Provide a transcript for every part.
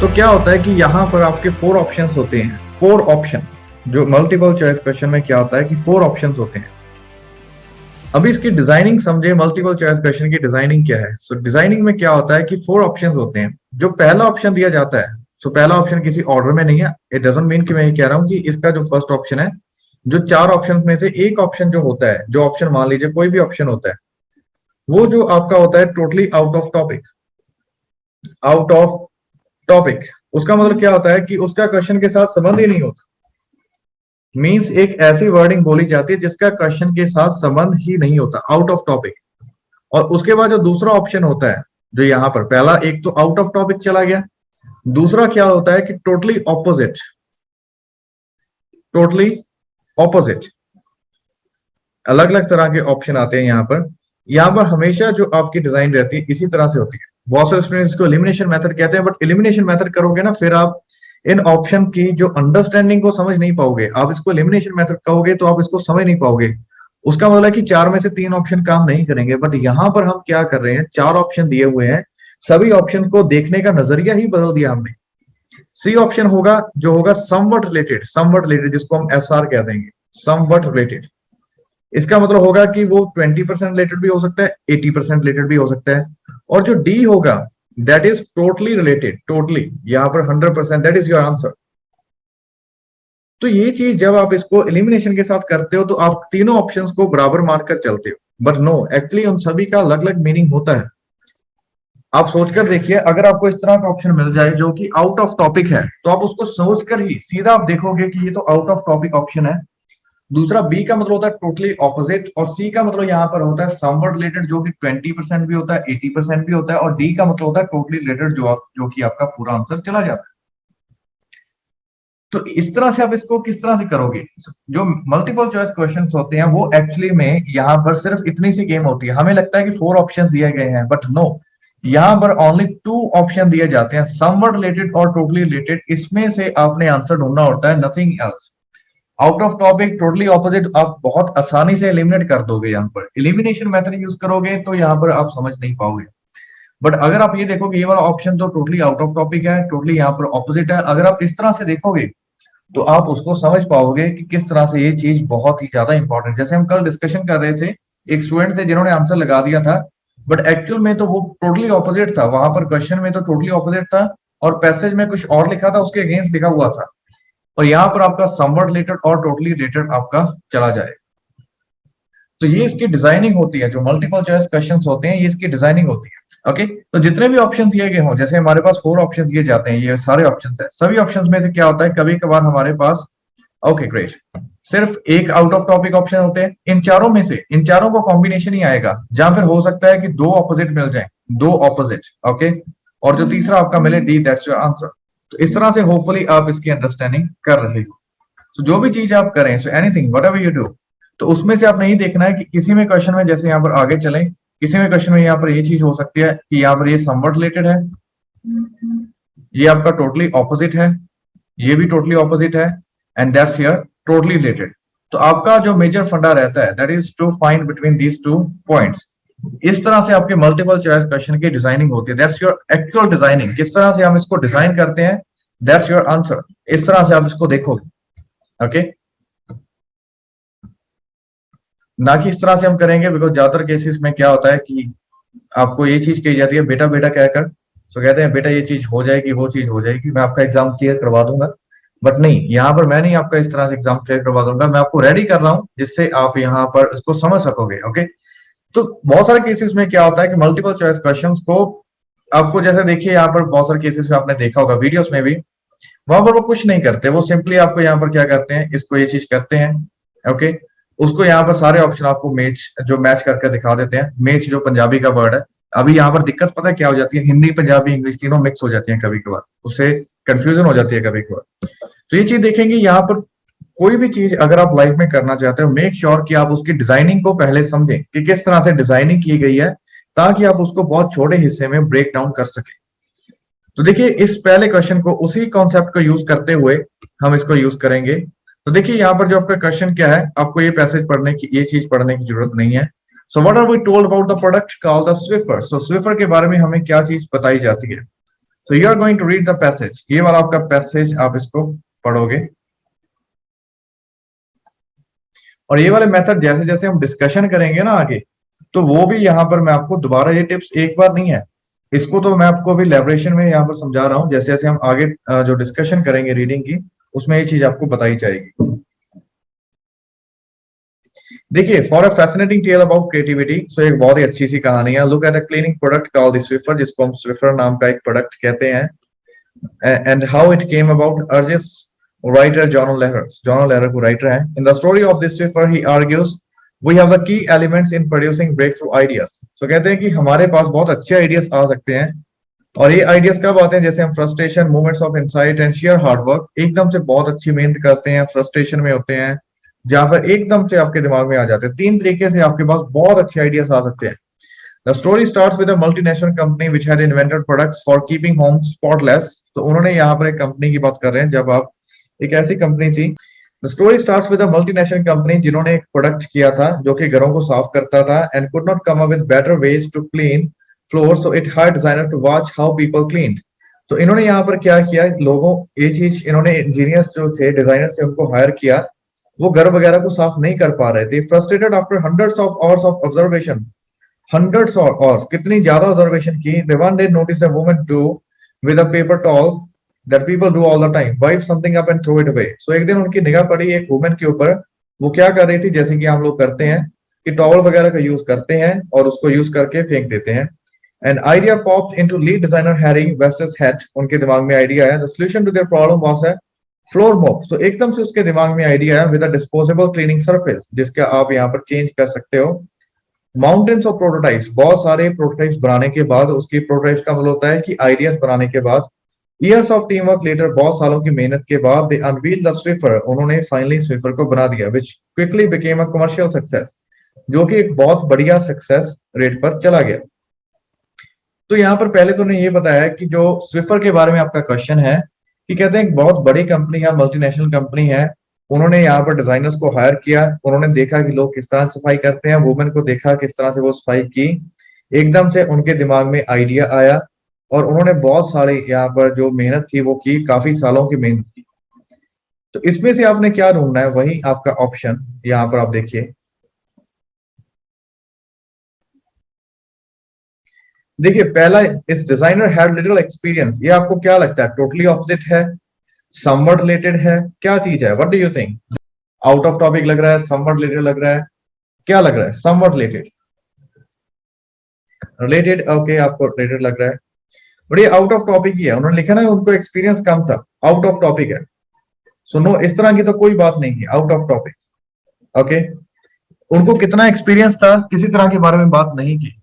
तो क्या होता है कि यहाँ पर आपके 4 ऑप्शंस होते हैं, 4 ऑप्शंस। जो मल्टीपल चॉइस क्वेश्चन में क्या होता है कि 4 ऑप्शंस होते हैं। अभी इसकी डिजाइनिंग समझे, मल्टीपल चॉइस क्वेश्चन की डिजाइनिंग क्या है। सो डिजाइनिंग में क्या होता है कि 4 ऑप्शंस होते हैं। जो पहला ऑप्शन दिया जाता है, सो पहला ऑप्शन किसी ऑर्डर में नहीं है। इट डजंट मीन कि मैं ये कह रहा हूं कि इसका जो फर्स्ट ऑप्शन है, जो 4 ऑप्शन में से एक ऑप्शन जो होता है, जो ऑप्शन मान लीजिए कोई भी ऑप्शन होता है, वो जो आपका होता है totally out of topic. Out of topic उसका मतलब क्या होता है कि उसका क्वेश्चन के साथ संबंध ही नहीं होता। मींस एक ऐसी वर्डिंग बोली जाती है जिसका क्वेश्चन के साथ संबंध ही नहीं होता, आउट ऑफ टॉपिक। और उसके बाद जो दूसरा ऑप्शन होता है, जो यहाँ पर पहला एक तो आउट ऑफ टॉपिक चला गया, दूसरा क्या होता है कि टोटली ऑपोजिट। टोटली ऑपोजिट, अलग अलग तरह के ऑप्शन आते हैं यहाँ पर। यहाँ पर हमेशा जो आपकी डिजाइन रहती है इसी तरह से होती है। बहुत सारे स्टूडेंट्स को एलिमिनेशन मेथड कहते हैं, बट एलिमिनेशन मेथड करोगे ना, फिर आप इन ऑप्शन की जो अंडरस्टैंडिंग को समझ नहीं पाओगे। आप इसको एलिमिनेशन मेथड कहोगे तो आप इसको समझ नहीं पाओगे। उसका मतलब है कि 4 में से 3 ऑप्शन काम नहीं करेंगे। बट यहां पर हम क्या कर रहे हैं, 4 ऑप्शन दिए हुए हैं, सभी ऑप्शन को देखने का नजरिया ही बदल दिया हमने। सी ऑप्शन होगा जो होगा समवट रिलेटेड, समवट रिलेटेड जिसको हम एसआर कह देंगे, समवट रिलेटेड। इसका मतलब होगा कि वो 20% रिलेटेड भी हो सकता है, 80% रिलेटेड भी हो सकता है। और जो डी होगा that is totally related, totally, यहां पर 100%, दैट इज योर आंसर। तो ये चीज जब आप इसको एलिमिनेशन के साथ करते हो तो आप तीनों ऑप्शंस को बराबर मानकर चलते हो। बट नो, एक्चुअली उन सभी का अलग अलग मीनिंग होता है। आप सोचकर देखिए, अगर आपको इस तरह का ऑप्शन मिल जाए जो कि आउट ऑफ टॉपिक है, तो आप उसको सोचकर ही सीधा आप देखोगे कि ये तो आउट ऑफ टॉपिक ऑप्शन है। दूसरा बी का मतलब होता है टोटली ऑपोजिट, और सी का मतलब यहाँ पर होता है समवट रिलेटेड, जो कि 20% भी होता है, 80% भी होता है, और डी का मतलब होता है टोटली रिलेटेड, जो कि आपका पूरा आंसर चला जाता है। तो इस तरह से आप इसको किस तरह से करोगे। जो मल्टीपल चॉइस क्वेश्चंस होते हैं वो एक्चुअली में यहाँ पर सिर्फ इतनी सी गेम होती है। हमें लगता है कि 4 ऑप्शंस दिए गए हैं, बट नो, यहाँ पर ओनली 2 ऑप्शन दिए जाते हैं, समवट रिलेटेड और टोटली रिलेटेड। इसमें से आपने आंसर ढूंढना होता है, nothing else. Out of topic, totally opposite आप बहुत आसानी से एलिमिनेट कर दोगे। यहाँ पर एलिमिनेशन मेथड यूज करोगे तो यहाँ पर आप समझ नहीं पाओगे। बट अगर आप ये देखोगे, ये वाला ऑप्शन तो टोटली आउट ऑफ टॉपिक है, टोटली यहाँ पर ऑपोजिट है, अगर आप इस तरह से देखोगे तो आप उसको समझ पाओगे कि किस तरह से ये चीज बहुत ही ज्यादा इंपॉर्टेंट। जैसे हम कल डिस्कशन कर रहे थे, एक स्टूडेंट थे जिन्होंने आंसर लगा दिया था, बट एक्चुअल में तो वो टोटली ऑपोजिट था। वहां पर क्वेश्चन में तो टोटली ऑपोजिट था, और पैसेज में कुछ और लिखा था, उसके अगेंस्ट लिखा हुआ था। और यहाँ पर आपका समवट रिलेटेड और टोटली रिलेटेड आपका चला जाए। तो ये इसकी डिजाइनिंग होती है। जो मल्टीपल चॉइस क्वेश्चंस होते हैं ये इसकी डिजाइनिंग होती है। ओके, तो जितने भी ऑप्शन दिए गए हों, जैसे हमारे पास 4 ऑप्शन दिए जाते हैं, ये सारे ऑप्शन है, सभी ऑप्शन में से क्या होता है, कभी कभार हमारे पास, ओके ग्रेट, सिर्फ एक आउट ऑफ टॉपिक ऑप्शन होते हैं। इन चारों में से इन चारों को कॉम्बिनेशन ही आएगा, जहां फिर हो सकता है कि 2 ऑपोजिट मिल जाए, 2 ऑपोजिट। ओके, और जो तीसरा आपका मिले, डी, दैट्स योर आंसर। तो इस तरह से होपफुली आप इसकी अंडरस्टैंडिंग कर रहे हो। तो जो भी चीज आप करें, so anything what ever you do, तो उसमें से आप नहीं देखना है कि किसी में क्वेश्चन में, जैसे यहाँ पर आगे चलें, किसी में क्वेश्चन में यहाँ पर ये चीज हो सकती है कि यहाँ पर ये समवट रिलेटेड है, ये आपका टोटली ऑपोजिट है, ये भी टोटली ऑपोजिट है, and that's here totally related. तो आपका जो मेजर फंडा रहता है that is to find between these 2 points. इस तरह से आपके मल्टीपल चॉइस क्वेश्चन की डिजाइनिंग होती है। That's your actual designing. किस तरह से हम इसको डिजाइन करते हैं, दैट्स योर आंसर। इस तरह से आप इसको देखोगे। ओके, ना कि इस तरह से हम करेंगे, बिकॉज ज्यादातर केसेस में क्या होता है कि आपको ये चीज कही जाती है बेटा बेटा कहकर। तो कहते हैं बेटा ये चीज हो जाएगी, वो चीज हो जाएगी, मैं आपका एग्जाम क्लियर करवा दूंगा। बट नहीं, यहाँ पर मैं नहीं आपका इस तरह से एग्जाम क्लियर करवा दूंगा, मैं आपको रेडी कर रहा हूँ जिससे आप यहाँ पर इसको समझ सकोगे। ओके, तो बहुत सारे केसेस में क्या होता है कि मल्टीपल चॉइस क्वेश्चंस को आपको, जैसे देखिए यहाँ पर बहुत सारे केसेस में आपने देखा होगा वीडियोस में भी, वहां पर वो कुछ नहीं करते, वो सिंपली आपको यहाँ पर क्या करते हैं, इसको ये चीज करते हैं। ओके, उसको यहाँ पर सारे ऑप्शन आपको मैच करके दिखा देते हैं। मैच जो पंजाबी का वर्ड है, अभी यहाँ पर दिक्कत पता है क्या हो जाती है, हिंदी पंजाबी इंग्लिश तीनों मिक्स हो जाती है कभी कभार, उससे कंफ्यूजन हो जाती है कभी कभार। तो ये चीज देखेंगे, यहाँ पर कोई भी चीज अगर आप लाइफ में करना चाहते हो, मेक श्योर कि आप उसकी डिजाइनिंग को पहले समझें कि किस तरह से डिजाइनिंग की गई है, ताकि आप उसको बहुत छोटे हिस्से में ब्रेक डाउन कर सके। तो देखिए, इस पहले क्वेश्चन को उसी कॉन्सेप्ट को यूज करते हुए हम इसको यूज करेंगे। तो देखिए यहाँ पर जो आपका क्वेश्चन क्या है, आपको ये पैसेज पढ़ने की, ये चीज पढ़ने की जरूरत नहीं है। So what are we told about the product called the Swiffer. So Swiffer के बारे में हमें क्या चीज बताई जाती है। So you are going to read the passage, ये वाला आपका पैसेज आप इसको पढ़ोगे, और ये वाले मेथड जैसे जैसे हम डिस्कशन करेंगे ना आगे, तो वो भी यहाँ पर मैं आपको दोबारा, ये टिप्स एक बार नहीं है, इसको तो मैं आपको अभी लेबरेशन में यहाँ पर समझा रहा हूँ, जैसे जैसे हम आगे जो डिस्कशन करेंगे रीडिंग की, उसमें ये चीज आपको बताई जाएगी। देखिए, for a fascinating tale about creativity, so एक बहुत ही अच्छी सी कहानी है। Look at a cleaning product called the Swiffer, जिसको हम स्विफर नाम का एक प्रोडक्ट कहते हैं, and how it came about urges writer John Lehrer. John Lehrer who writer है. In the story of this Swiffer, he argues we have the key elements in producing breakthrough ideas. So कहते हैं कि हमारे पास बहुत अच्छे ideas आ सकते हैं, और ये आइडियाज कब आते हैं, जैसे हम frustration, moments of insight and share hard work, एकदम से बहुत अच्छी मेहनत करते हैं, फ्रस्ट्रेशन में होते हैं, जहां पर एकदम से आपके दिमाग में आ जाते हैं। तीन तरीके से आपके पास बहुत अच्छे आइडियाज आ सकते हैं। The story starts with a multinational company which had invented products for keeping homes spotless. तो उन्होंने यहाँ पर एक कंपनी की बात कर रहे हैं, जब आप एक ऐसी कंपनी थी। The story starts with a multinational company जिन्होंने एक प्रोडक्ट किया था जो कि घरों को साफ करता था, and could not come up with better ways to clean floors, so it hired designer to watch how people cleaned. तो इन्होंने यहाँ पर क्या किया, लोगों, ये चीज इन्होंने इंजीनियर्स जो थे, डिजाइनर्स थे, उनको हायर किया, वो घर वगैरह को साफ नहीं कर पा रहे थे। Frustrated after hundreds of hours of observation, hundreds or कितनी ज्यादा ऑब्जर्वेशन की, they one day noticed a woman do with a paper towel that people do all the time, wipe something up and throw it away. So एक दिन उनकी निगाह पड़ी एक women के ऊपर, वो क्या कर रही थी, जैसे कि हम लोग करते हैं कि टॉवल वगैरह का यूज करते हैं और उसको यूज करके फेंक देते हैं। An idea popped into lead designer Harry West's head, उनके दिमाग में आइडिया आया। The solution to their problem was a floor mop. So एकदम से उसके दिमाग में आइडिया आया, with a disposable cleaning surface, जिसका आप यहाँ पर चेंज कर सकते हो। माउंटेन्स ऑफ प्रोटोटाइप्स, बहुत सारे प्रोटोटाइप्स बनाने के बाद, उसकी प्रोटोटाइप्स का मतलब होता है कि आइडियाज बनाने के बाद, years of team work later, बहुत सालों की मेहनत के बाद, दे अनवील द स्विफर, उन्होंने फाइनली स्विफर को बना दिया, which quickly became a commercial success, जो कि एक बहुत बढ़िया सक्सेस रेट पर चला गया। तो यहाँ पर पहले तो ने ये बताया कि जो स्विफर के बारे में आपका क्वेश्चन है, कि कहते हैं एक बहुत बड़ी कंपनी है, मल्टीनेशनल कंपनी है, उन्होंने यहाँ पर डिजाइनर्स को हायर किया, उन्होंने देखा कि लोग किस तरह सफाई करते हैं, वुमेन को देखा किस तरह से वो सफाई की, एकदम से उनके दिमाग में आइडिया आया, और उन्होंने बहुत सारे यहाँ पर जो मेहनत थी वो की, काफी सालों की मेहनत की। तो इसमें से आपने क्या ढूंढना है, वही आपका ऑप्शन यहाँ पर आप देखिए। देखिए, पहला, इस डिजाइनर हैड लिटिल एक्सपीरियंस, ये आपको क्या लगता है, टोटली ऑपोजिट है, समवट रिलेटेड है, क्या चीज है, what do you think? Out of topic लग रहा है, समवट रिलेटेड लग रहा है, क्या लग रहा है? समवट रिलेटेड, रिलेटेड, ओके, आपको रिलेटेड लग रहा है, बट ये आउट ऑफ टॉपिक ही है। उन्होंने लिखा ना उनको एक्सपीरियंस कम था, आउट ऑफ टॉपिक है। सुनो, इस तरह की तो कोई बात नहीं है, आउट ऑफ टॉपिक, ओके। उनको कितना एक्सपीरियंस था, किसी तरह के बारे में बात नहीं की।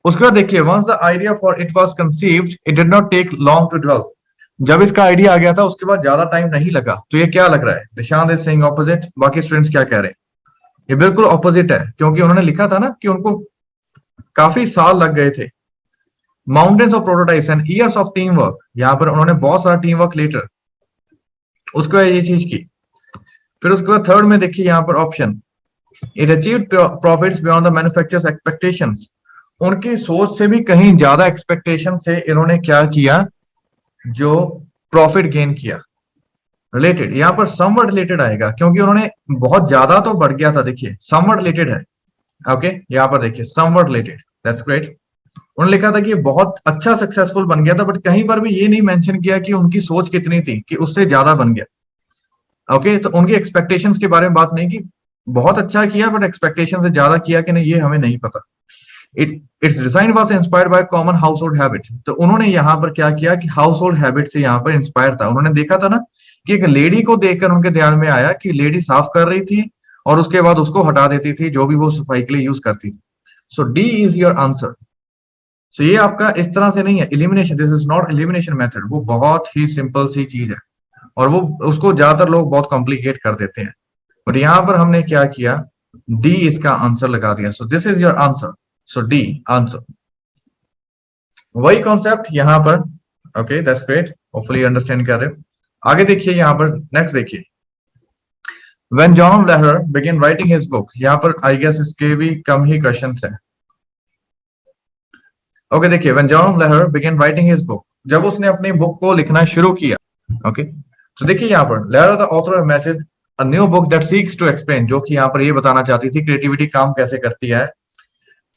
उसके बाद देखिए, once the idea for it was conceived, it did not take long to develop, जब इसका आइडिया आ गया था उसके बाद ज्यादा टाइम नहीं लगा। तो ये क्या लग रहा है? निशांत इज सेइंग ऑपोजिट, बाकी स्टूडेंट्स क्या कह रहे हैं? ये बिल्कुल ऑपोजिट है, क्योंकि उन्होंने लिखा था ना कि उनको काफी साल लग गए थे। Mountains of prototypes and years of team work, यहाँ पर उन्होंने बहुत सारा टीम वर्क लेटर, उसके बाद ये चीज की। फिर उसके बाद थर्ड में देखिए यहाँ पर option, it achieved profits beyond the manufacturers expectations, उनकी सोच से भी कहीं ज्यादा एक्सपेक्टेशन से इन्होंने क्या किया, जो प्रॉफिट गेन किया। रिलेटेड, यहाँ पर समवट रिलेटेड आएगा, क्योंकि उन्होंने बहुत ज्यादा तो बढ़ गया था। देखिए, समवट रिलेटेड है, ओके। यहाँ पर देखिए समवट रिलेटेड, दैट्स ग्रेट। उन्होंने लिखा था कि बहुत अच्छा सक्सेसफुल बन गया था, बट कहीं पर भी ये नहीं मेंशन किया कि उनकी सोच कितनी थी कि उससे ज्यादा बन गया, ओके। तो उनकी एक्सपेक्टेशंस के बारे में बात नहीं की, बहुत अच्छा किया बट एक्सपेक्टेशन से ज्यादा किया कि नहीं, ये हमें नहीं पता। It's design was inspired by common house hold habit, तो उन्होंने यहाँ पर क्या किया कि हाउस होल्ड हैबिट से यहाँ पर इंस्पायर था। उन्होंने देखा था ना कि एक लेडी को देखकर उनके ध्यान में आया कि लेडी साफ कर रही थी और उसके बाद उसको हटा देती थी जो भी वो सफाई के लिए यूज करती थी। सो डी इज योर आंसर। सो ये आपका इस तरह से नहीं है elimination, this is not elimination method, वो बहुत ही सिंपल सी चीज है, और वो उसको ज्यादातर लोग बहुत कॉम्प्लिकेट कर देते हैं, बट यहाँ पर हमने क्या किया, डी इसका आंसर लगा दिया। So this is your answer, so D answer. वही कॉन्सेप्ट यहाँ पर, okay, that's great, hopefully understand कर रहे हो। आगे देखिए यहाँ पर, नेक्स्ट देखिए, When John Lehrer began writing his book, यहाँ पर आई गेस इसके भी कम ही क्वेश्चंस हैं। ओके, देखिए, When John Lehrer began writing his book, जब उसने अपनी बुक को लिखना शुरू किया। ओके, तो देखिए यहाँ पर Lehrer the author imagine a new book that seeks to explain, जो कि यहाँ पर ये बताना चाहती थी क्रिएटिविटी काम कैसे करती है।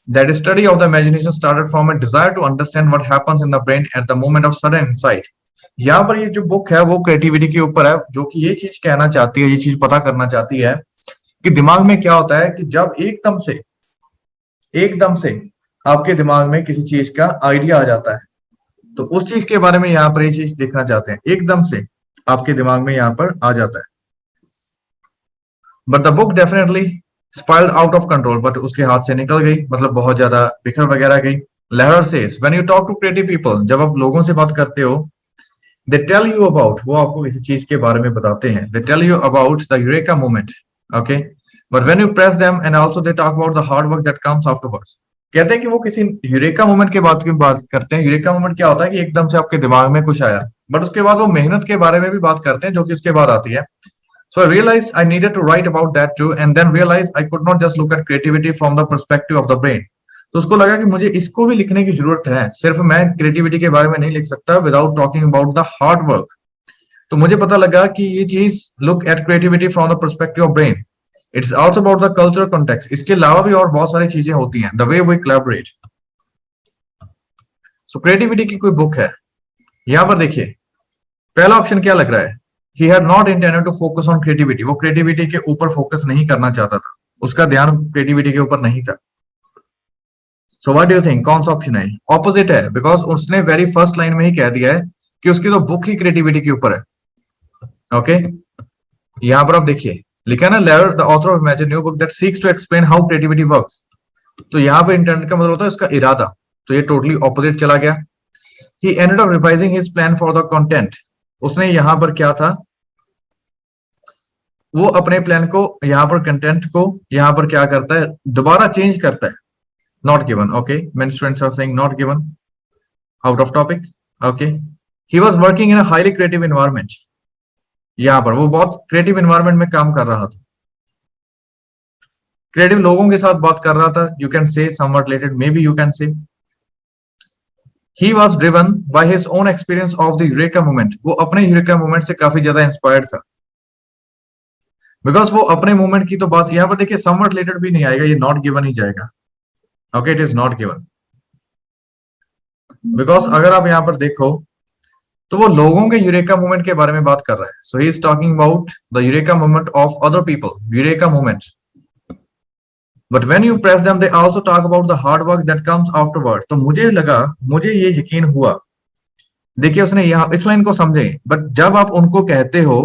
That study of the imagination started from a desire to understand what happens in the brain at the moment of sudden insight. यहाँ पर ये जो बुक है वो क्रिएटिविटी के ऊपर है, जो कि ये चीज कहना चाहती है, ये चीज पता करना चाहती है कि दिमाग में क्या होता है कि जब एकदम से आपके दिमाग में किसी चीज का आइडिया आ जाता है, तो उस चीज के बारे में यहाँ पर ये चीज देखना चाहते हैं, एकदम से आपके दिमाग में यहाँ पर आ जाता है। But the book definitely spilled out of control, but उसके हाथ से निकल गई, मतलब बहुत ज्यादा बिखर वगैरह गई। Lehrer says when you talk to creative people, जब आप लोगों से बात करते हो, दे टेल यू अबाउट, वो आपको किसी चीज के बारे में बताते हैं, they tell you about the eureka moment. Okay, but when you press them and also they talk about the hard work that comes afterwards. कहते हैं कि वो किसी यूरेका मोमेंट के बात करते हैं। यूरेका मोमेंट क्या होता है कि एकदम से आपके दिमाग में कुछ आया, बट उसके बाद वो मेहनत के बारे में भी बात करते हैं, जो कि उसके बाद आती है। So I realized I needed to write about that too, and then realized I could not just look at creativity from the perspective of the brain. तो उसको लगा कि मुझे इसको भी लिखने की जरूरत है, सिर्फ मैं क्रिएटिविटी के बारे में नहीं लिख सकता without talking about the hard work. तो मुझे पता लगा कि ये चीज look at creativity from the perspective of brain, it's also about the cultural context. इसके अलावा भी और बहुत सारी चीजें होती हैं, the way we collaborate. So creativity की कोई बुक है। यहां पर देखिए पहला ऑप्शन क्या लग रहा है, he had not intended to focus on creativity, वो क्रिएटिविटी के ऊपर फोकस नहीं करना चाहता था, उसका ध्यान क्रिएटिविटी के ऊपर नहीं था। So what do you think, कौन सा ऑप्शन है? ऑपोजिट है, बिकॉज उसने वेरी फर्स्ट लाइन में ही कह दिया है कि उसकी तो बुक ही क्रिएटिविटी के ऊपर है। ओके, यहां पर आप देखिए लिखा है ना, Lehrer the author of imagine new book that seeks to explain how creativity works. तो यहाँ पे इंटेंट का मतलब होता है उसका इरादा, तो ये टोटली ऑपोजिट चला गया। he ended up revising his plan for the content, उसने यहां पर क्या था, वो अपने प्लान को यहां पर कंटेंट को यहां पर क्या करता है, दोबारा चेंज करता है। Not given, okay, many students are saying not given, out of topic. Okay, he was working in a highly creative environment, यहां पर वो बहुत क्रिएटिव एनवायरनमेंट में काम कर रहा था, क्रिएटिव लोगों के साथ बात कर रहा था। You can say somewhat related, may be you can say he was driven by his own experience of the eureka moment, वो अपने यूरेका मोमेंट से काफी ज्यादा इंस्पायर्ड था, बिकॉज वो अपने मोमेंट की तो बात, यहां पर देखिए समवट रिलेटेड भी नहीं आएगा, ये नॉट गिवन ही जाएगा। Okay, it is not given, because अगर आप यहां पर देखो तो वो लोगों के यूरेका मोमेंट के बारे में बात कर रहा है। So he is talking about the eureka moment of other people, eureka moment. But when you press them they also talk about the hard work that comes afterward. तो मुझे लगा, मुझे ये यकीन हुआ, देखिए उसने यहाँ इस लाइन को समझे, बट जब आप उनको कहते हो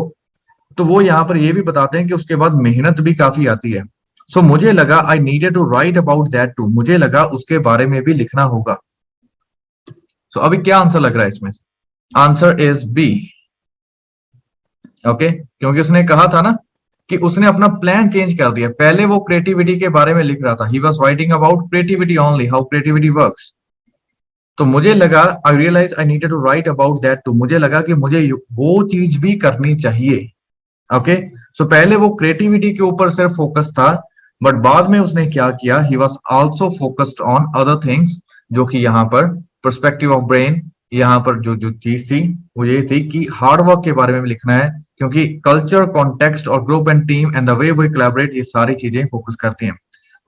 तो वो यहाँ पर ये भी बताते हैं कि उसके बाद मेहनत भी काफी आती है। सो मुझे लगा I needed to write about that too, मुझे लगा उसके बारे में भी लिखना होगा। सो अभी क्या आंसर लग रहा है इसमें? Answer is B. ओके, क्योंकि उसने कहा था ना कि उसने अपना प्लान चेंज कर दिया, पहले वो क्रिएटिविटी के बारे में लिख रहा था, he was writing about creativity only, how creativity works. तो मुझे लगा, I realise I needed to write about that too, मुझे लगा कि मुझे वो चीज भी करनी चाहिए। ओके, सो पहले वो क्रिएटिविटी के ऊपर सिर्फ फोकस था, बट बाद में उसने क्या किया, he was also focused on other things, जो कि यहाँ पर पर्सपेक्टिव ऑफ ब्रेन, यहाँ पर जो जो चीज थी वो ये थी कि हार्ड वर्क के बारे में भी लिखना है, क्योंकि कल्चर, कॉन्टेक्स्ट और group and team and the way we collaborate, ये सारी चीजें फोकस करती हैं।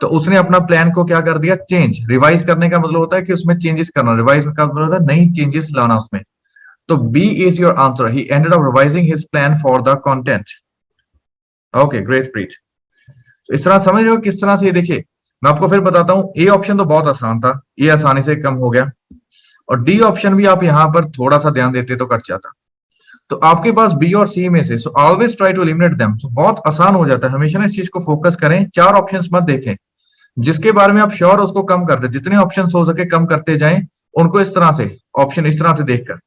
तो उसने अपना प्लान को क्या कर दिया, चेंज। रिवाइज करने का मतलब होता है कि उसमें चेंजेस करना, रिवाइज का मतलब होता है नई चेंजेस लाना उसमें। तो B is your answer, he ended up revising his plan for the content. Okay, great Preet. इस तरह समझ रहे हो किस तरह से, ये देखिए मैं आपको फिर बताता हूँ। ए ऑप्शन तो बहुत आसान था, ये आसानी से कम हो गया, और डी ऑप्शन भी आप यहां पर थोड़ा सा ध्यान देते तो कट जाता। तो आपके पास बी और सी में से, so always try to eliminate them, so बहुत आसान हो जाता है। हमेशा ना इस चीज को फोकस करें, चार ऑप्शंस मत देखें, जिसके बारे में आप श्योर उसको कम कर दे, जितने ऑप्शंस हो सके कम करते जाएं उनको, इस तरह से ऑप्शन इस तरह से देखकर।